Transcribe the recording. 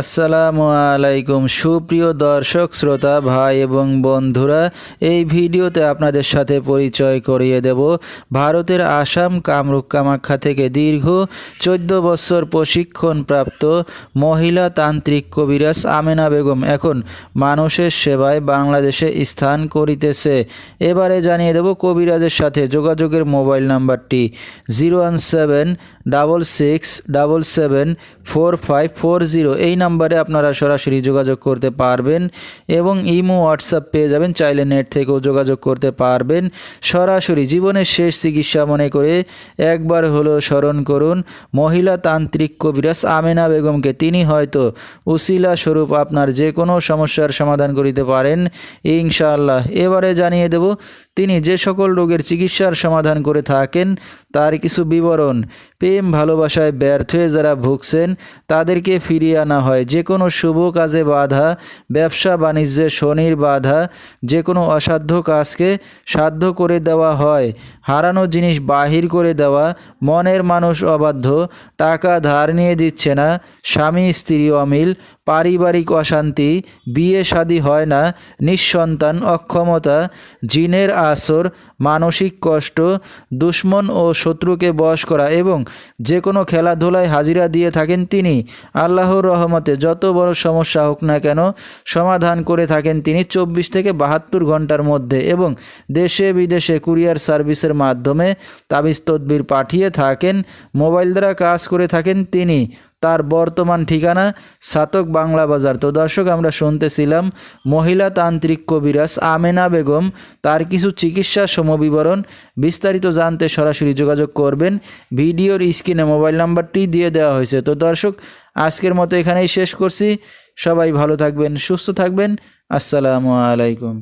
আসসালামু আলাইকুম সুপ্রিয় দর্শক শ্রোতা ভাই এবং বন্ধুরা, এই ভিডিওতে আপনাদের সাথে পরিচয় করিয়ে দেব ভারতের আসাম কামরূপ কামাখ্যা থেকে দীর্ঘ 14 বছর প্রশিক্ষণপ্রাপ্ত মহিলা তান্ত্রিক কবিরাজ আমেনা বেগম এখন মানুষের সেবায় বাংলাদেশে স্থান করিতেছে। এবারে জানিয়ে দেব কবিরাজের সাথে যোগাযোগের মোবাইল নাম্বারটি 01767774540। এই নাম্বারে আপনারা সরাসরি যোগাযোগ করতে পারবেন এবং ইমো হোয়াটসঅ্যাপ পেয়ে যাবেন, চাইলে নেট থেকেও যোগাযোগ করতে পারবেন। সরাসরি জীবনের শেষ চিকিৎসা মনে করে একবার হলো স্মরণ করুন মহিলা তান্ত্রিক কবিরাজ আমেনা বেগমকে। তিনি হয়তো উসিলা স্বরূপ আপনার যে কোনো সমস্যার সমাধান করিতে পারেন ইনশাআল্লাহ। এবারে জানিয়ে দেব তিনি যে সকল রোগের চিকিৎসার সমাধান করে থাকেন তার কিছু বিবরণ। প্রেম ভালোবাসায় ব্যর্থ হয়ে যারা ভুগছেন তাদেরকে ফিরিয়ে আনা হয়, যে কোনো শুভ কাজে বাধা, ব্যবসা বাণিজ্যে শনির বাধা, যে কোনো অসাধ্য কাজকে সাধ্য করে দেওয়া হয়, হারানো জিনিস বাহির করে দেওয়া, মনের মানুষ অবাধ্য, টাকা ধার নিয়ে দিচ্ছে না, স্বামী স্ত্রী অমিল, পারিবারিক অশান্তি, বিয়ে শাদী হয় না, নিঃসন্তান, অক্ষমতা, জিনের আসর, মানসিক কষ্ট, দুশ্মন ও শত্রুকে বশ করা এবং যে কোনো খেলাধুলায় হাজিরা দিয়ে থাকেন তিনি। আল্লাহর রহমতে যত বড় সমস্যা হোক না কেন সমাধান করে থাকেন তিনি 24 থেকে 72 ঘন্টার মধ্যে এবং দেশে বিদেশে কুরিয়ার সার্ভিসের মাধ্যমে তাবিজ তদবির পাঠিয়ে থাকেন। মোবাইল দ্বারা কাজ করে থাকেন তিনি। তার বর্তমান ঠিকানা ছাতক বাংলা বাজার। তো দর্শক, আমরা শুনতেছিলাম মহিলা তান্ত্রিক কবিরাজ আমেনা বেগম, তার কিছু চিকিৎসা সমবিবরণ। বিস্তারিত জানতে সরাসরি যোগাযোগ করবেন, ভিডিওর স্ক্রিনে মোবাইল নাম্বারটি দিয়ে দেওয়া হয়েছে। তো দর্শক, আজকের মতো এখানেই শেষ করছি। সবাই ভালো থাকবেন, সুস্থ থাকবেন। আসসালামু আলাইকুম।